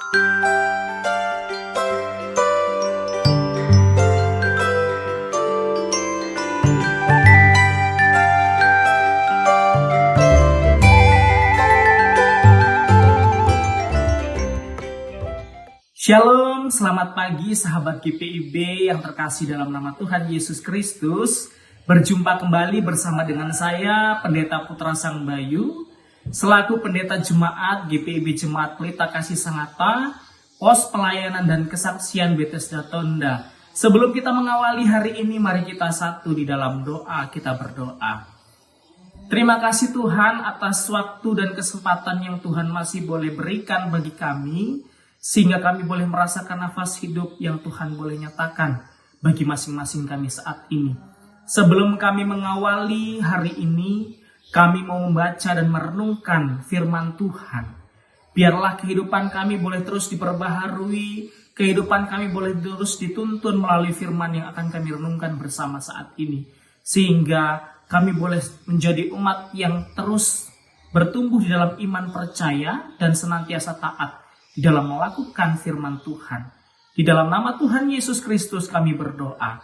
Shalom, selamat pagi sahabat GPIB yang terkasih dalam nama Tuhan Yesus Kristus. Berjumpa kembali bersama dengan saya, Pendeta Putra Sang Bayu, selaku Pendeta Jemaat GPIB Jemaat Pelita Kasih Sangatta, Pos Pelayanan dan Kesaksian Bethesda Tonda. Sebelum kita mengawali hari ini, mari kita satu di dalam doa, kita berdoa. Terima kasih Tuhan atas waktu dan kesempatan yang Tuhan masih boleh berikan bagi kami, sehingga kami boleh merasakan nafas hidup yang Tuhan boleh nyatakan bagi masing-masing kami saat ini. Sebelum kami mengawali hari ini, kami mau membaca dan merenungkan firman Tuhan. Biarlah kehidupan kami boleh terus diperbaharui, kehidupan kami boleh terus dituntun melalui firman yang akan kami renungkan bersama saat ini. Sehingga kami boleh menjadi umat yang terus bertumbuh di dalam iman percaya dan senantiasa taat di dalam melakukan firman Tuhan. Di dalam nama Tuhan Yesus Kristus kami berdoa.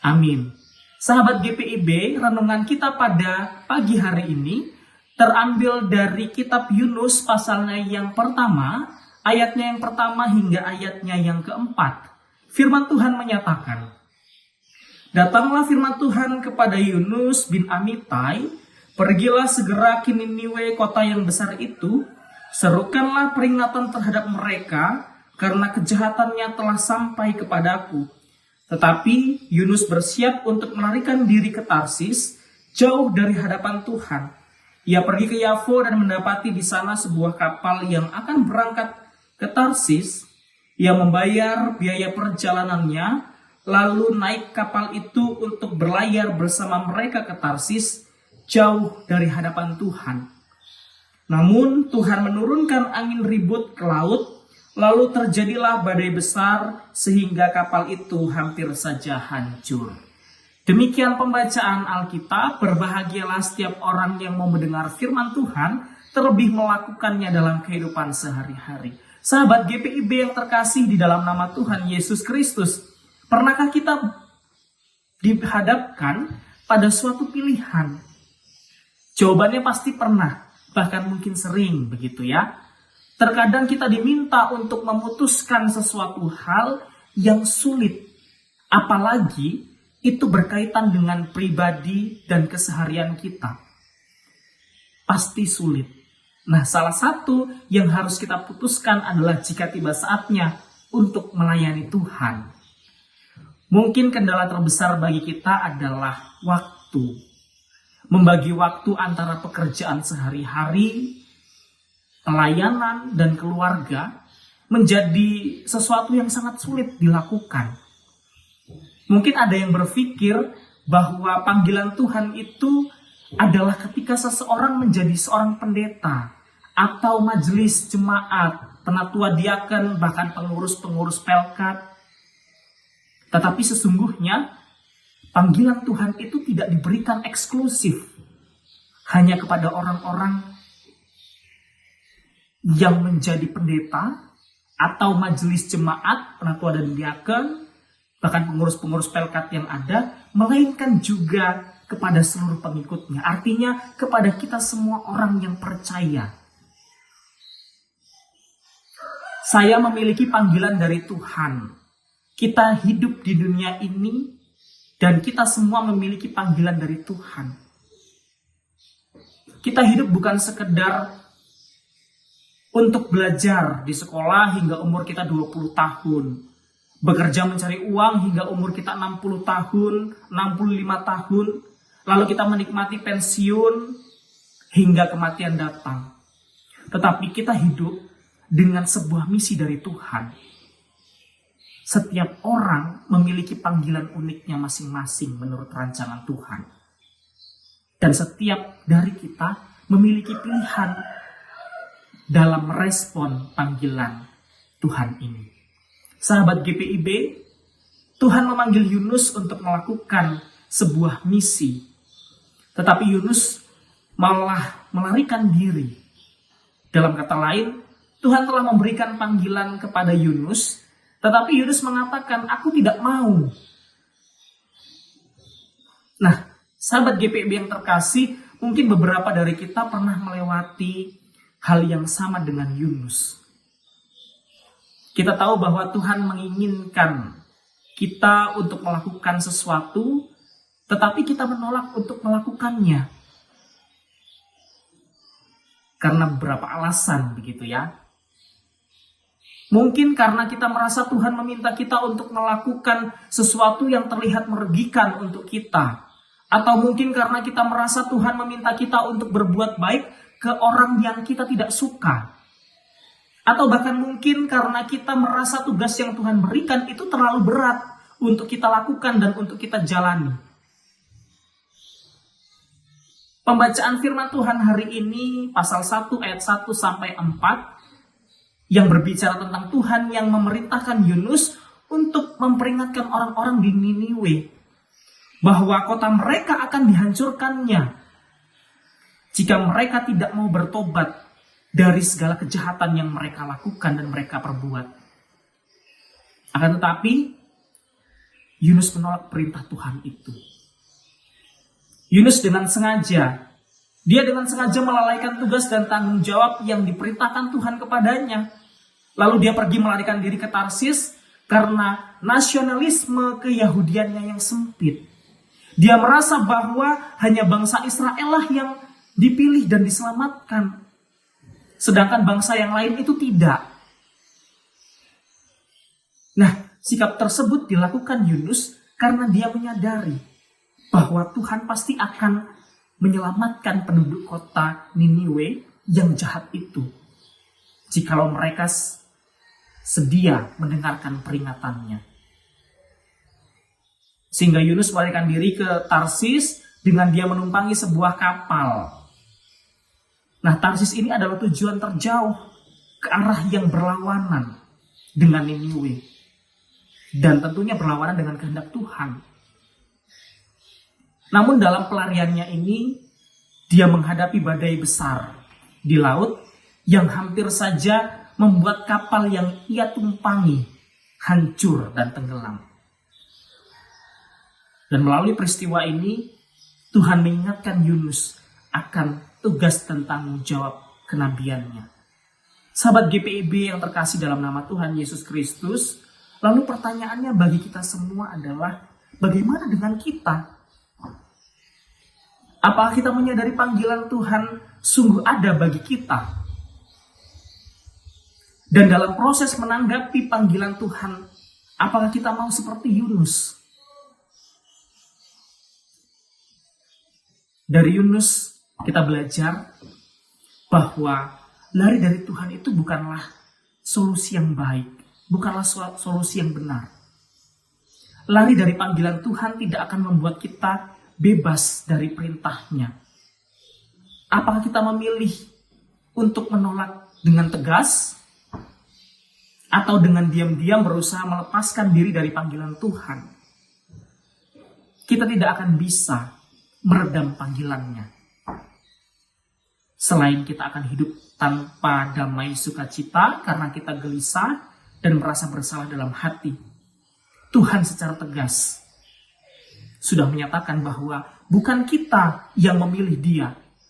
Amin. Sahabat GPIB, renungan kita pada pagi hari ini terambil dari kitab Yunus pasalnya yang pertama, ayatnya yang pertama hingga ayatnya yang keempat. Firman Tuhan menyatakan, "Datanglah firman Tuhan kepada Yunus bin Amitai, pergilah segera ke Niniwe, kota yang besar itu. Serukanlah peringatan terhadap mereka, karena kejahatannya telah sampai kepadaku." Tetapi Yunus bersiap untuk melarikan diri ke Tarsis, jauh dari hadapan Tuhan. Ia pergi ke Yafo dan mendapati di sana sebuah kapal yang akan berangkat ke Tarsis. Ia membayar biaya perjalanannya, lalu naik kapal itu untuk berlayar bersama mereka ke Tarsis, jauh dari hadapan Tuhan. Namun Tuhan menurunkan angin ribut ke laut, lalu terjadilah badai besar sehingga kapal itu hampir saja hancur. Demikian pembacaan Alkitab. Berbahagialah setiap orang yang mau mendengar firman Tuhan, terlebih melakukannya dalam kehidupan sehari-hari. Sahabat GPIB yang terkasih di dalam nama Tuhan Yesus Kristus, pernahkah kita dihadapkan pada suatu pilihan? Jawabannya pasti pernah. Bahkan mungkin sering begitu ya. Terkadang kita diminta untuk memutuskan sesuatu hal yang sulit. Apalagi itu berkaitan dengan pribadi dan keseharian kita. Pasti sulit. Nah, salah satu yang harus kita putuskan adalah jika tiba saatnya untuk melayani Tuhan. Mungkin kendala terbesar bagi kita adalah waktu. Membagi waktu antara pekerjaan sehari-hari, pelayanan, dan keluarga menjadi sesuatu yang sangat sulit dilakukan. Mungkin ada yang berpikir bahwa panggilan Tuhan itu adalah ketika seseorang menjadi seorang pendeta atau majelis jemaat, penatua diaken, bahkan pengurus-pengurus pelkat. Tetapi sesungguhnya panggilan Tuhan itu tidak diberikan eksklusif hanya kepada orang-orang yang menjadi pendeta atau majelis jemaat, penatua dan diaken, bahkan pengurus-pengurus pelkat yang ada, melainkan juga kepada seluruh pengikutnya. Artinya kepada kita semua orang yang percaya. Saya memiliki panggilan dari Tuhan. Kita hidup di dunia ini dan kita semua memiliki panggilan dari Tuhan. Kita hidup bukan sekedar untuk belajar di sekolah hingga umur kita 20 tahun. Bekerja mencari uang hingga umur kita 60 tahun, 65 tahun. Lalu kita menikmati pensiun hingga kematian datang. Tetapi kita hidup dengan sebuah misi dari Tuhan. Setiap orang memiliki panggilan uniknya masing-masing menurut rancangan Tuhan. Dan setiap dari kita memiliki pilihan dalam merespon panggilan Tuhan ini. Sahabat GPIB, Tuhan memanggil Yunus untuk melakukan sebuah misi. Tetapi Yunus malah melarikan diri. Dalam kata lain, Tuhan telah memberikan panggilan kepada Yunus, tetapi Yunus mengatakan, aku tidak mau. Nah, sahabat GPIB yang terkasih, mungkin beberapa dari kita pernah melewati hal yang sama dengan Yunus. Kita tahu bahwa Tuhan menginginkan kita untuk melakukan sesuatu, tetapi kita menolak untuk melakukannya. Karena beberapa alasan begitu ya. Mungkin karena kita merasa Tuhan meminta kita untuk melakukan sesuatu yang terlihat merugikan untuk kita. Atau mungkin karena kita merasa Tuhan meminta kita untuk berbuat baik ke orang yang kita tidak suka. Atau bahkan mungkin karena kita merasa tugas yang Tuhan berikan itu terlalu berat untuk kita lakukan dan untuk kita jalani. Pembacaan firman Tuhan hari ini pasal 1 ayat 1 sampai 4 yang berbicara tentang Tuhan yang memerintahkan Yunus untuk memperingatkan orang-orang di Niniwe bahwa kota mereka akan dihancurkannya jika mereka tidak mau bertobat dari segala kejahatan yang mereka lakukan dan mereka perbuat. Akan tetapi Yunus menolak perintah Tuhan itu. Yunus dengan sengaja melalaikan tugas dan tanggung jawab yang diperintahkan Tuhan kepadanya. Lalu dia pergi melarikan diri ke Tarsis karena nasionalisme keyahudiannya yang sempit. Dia merasa bahwa hanya bangsa Israel lah yang dipilih dan diselamatkan. Sedangkan bangsa yang lain itu tidak. Nah, sikap tersebut dilakukan Yunus karena dia menyadari bahwa Tuhan pasti akan menyelamatkan penduduk kota Niniwe yang jahat itu, jikalau mereka sedia mendengarkan peringatannya. Sehingga Yunus melarikan diri ke Tarsis dengan dia menumpangi sebuah kapal. Nah, Tarsis ini adalah tujuan terjauh ke arah yang berlawanan dengan Niniwe. Dan tentunya berlawanan dengan kehendak Tuhan. Namun dalam pelariannya ini, dia menghadapi badai besar di laut yang hampir saja membuat kapal yang ia tumpangi hancur dan tenggelam. Dan melalui peristiwa ini, Tuhan mengingatkan Yunus akan tugas dan tanggung jawab kenabiannya. Sahabat GPIB yang terkasih dalam nama Tuhan Yesus Kristus, lalu pertanyaannya bagi kita semua adalah, bagaimana dengan kita? Apakah kita menyadari panggilan Tuhan sungguh ada bagi kita? Dan dalam proses menanggapi panggilan Tuhan, apakah kita mau seperti Yunus? Dari Yunus kita belajar bahwa lari dari Tuhan itu bukanlah solusi yang baik, bukanlah solusi yang benar. Lari dari panggilan Tuhan tidak akan membuat kita bebas dari perintahnya. Apakah kita memilih untuk menolak dengan tegas atau dengan diam-diam berusaha melepaskan diri dari panggilan Tuhan? Kita tidak akan bisa meredam panggilannya. Selain kita akan hidup tanpa damai sukacita karena kita gelisah dan merasa bersalah dalam hati. Tuhan secara tegas sudah menyatakan bahwa bukan kita yang memilih dia,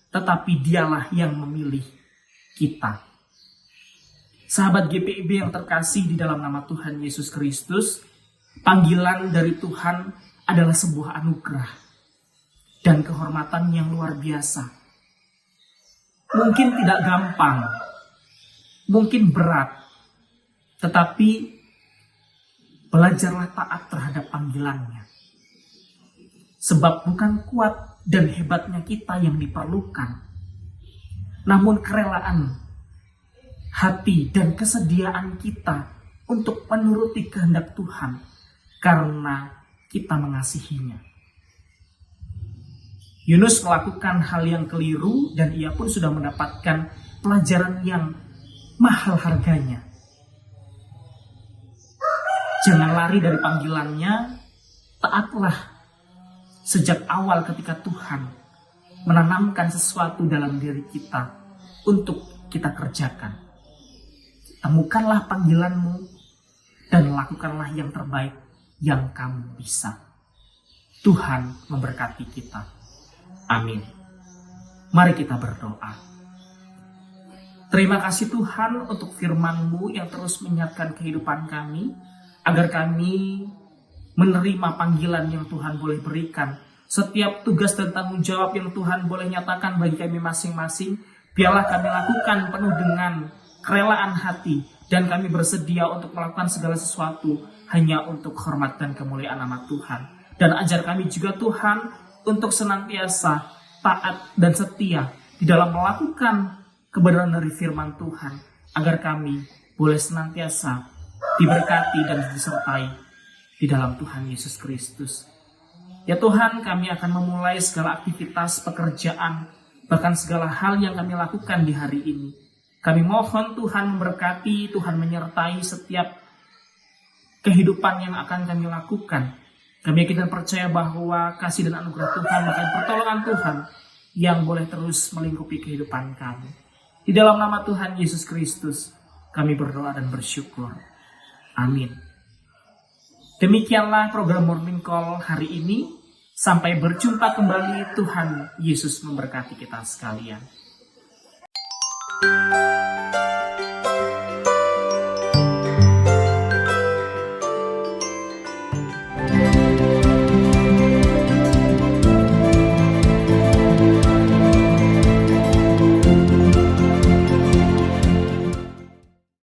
tetapi dialah yang memilih kita. Sahabat GPIB yang terkasih di dalam nama Tuhan Yesus Kristus, panggilan dari Tuhan adalah sebuah anugerah dan kehormatan yang luar biasa. Mungkin tidak gampang, mungkin berat, tetapi belajarlah taat terhadap panggilannya. Sebab bukan kuat dan hebatnya kita yang diperlukan, namun kerelaan hati dan kesediaan kita untuk menuruti kehendak Tuhan karena kita mengasihinya. Yunus melakukan hal yang keliru dan ia pun sudah mendapatkan pelajaran yang mahal harganya. Jangan lari dari panggilannya, taatlah sejak awal ketika Tuhan menanamkan sesuatu dalam diri kita untuk kita kerjakan. temukanlah panggilanmu dan lakukanlah yang terbaik yang kamu bisa. Tuhan memberkati kita. Amin. Mari kita berdoa. Terima kasih Tuhan untuk firman-Mu yang terus mengingatkan kehidupan kami, agar kami menerima panggilan yang Tuhan boleh berikan. Setiap tugas dan tanggung jawab yang Tuhan boleh nyatakan bagi kami masing-masing, biarlah kami lakukan penuh dengan kerelaan hati, dan kami bersedia untuk melakukan segala sesuatu hanya untuk hormat dan kemuliaan nama Tuhan. Dan ajar kami juga Tuhan untuk senantiasa taat dan setia di dalam melakukan kebenaran dari firman Tuhan, agar kami boleh senantiasa diberkati dan disertai di dalam Tuhan Yesus Kristus. Ya Tuhan, kami akan memulai segala aktivitas pekerjaan, bahkan segala hal yang kami lakukan di hari ini. Kami mohon Tuhan memberkati, Tuhan menyertai setiap kehidupan yang akan kami lakukan. Kami yakin dan percaya bahwa kasih dan anugerah Tuhan, bahkan pertolongan Tuhan yang boleh terus melingkupi kehidupan kami. Di dalam nama Tuhan Yesus Kristus, kami berdoa dan bersyukur. Amin. Demikianlah program Morning Call hari ini. Sampai berjumpa kembali. Tuhan Yesus memberkati kita sekalian.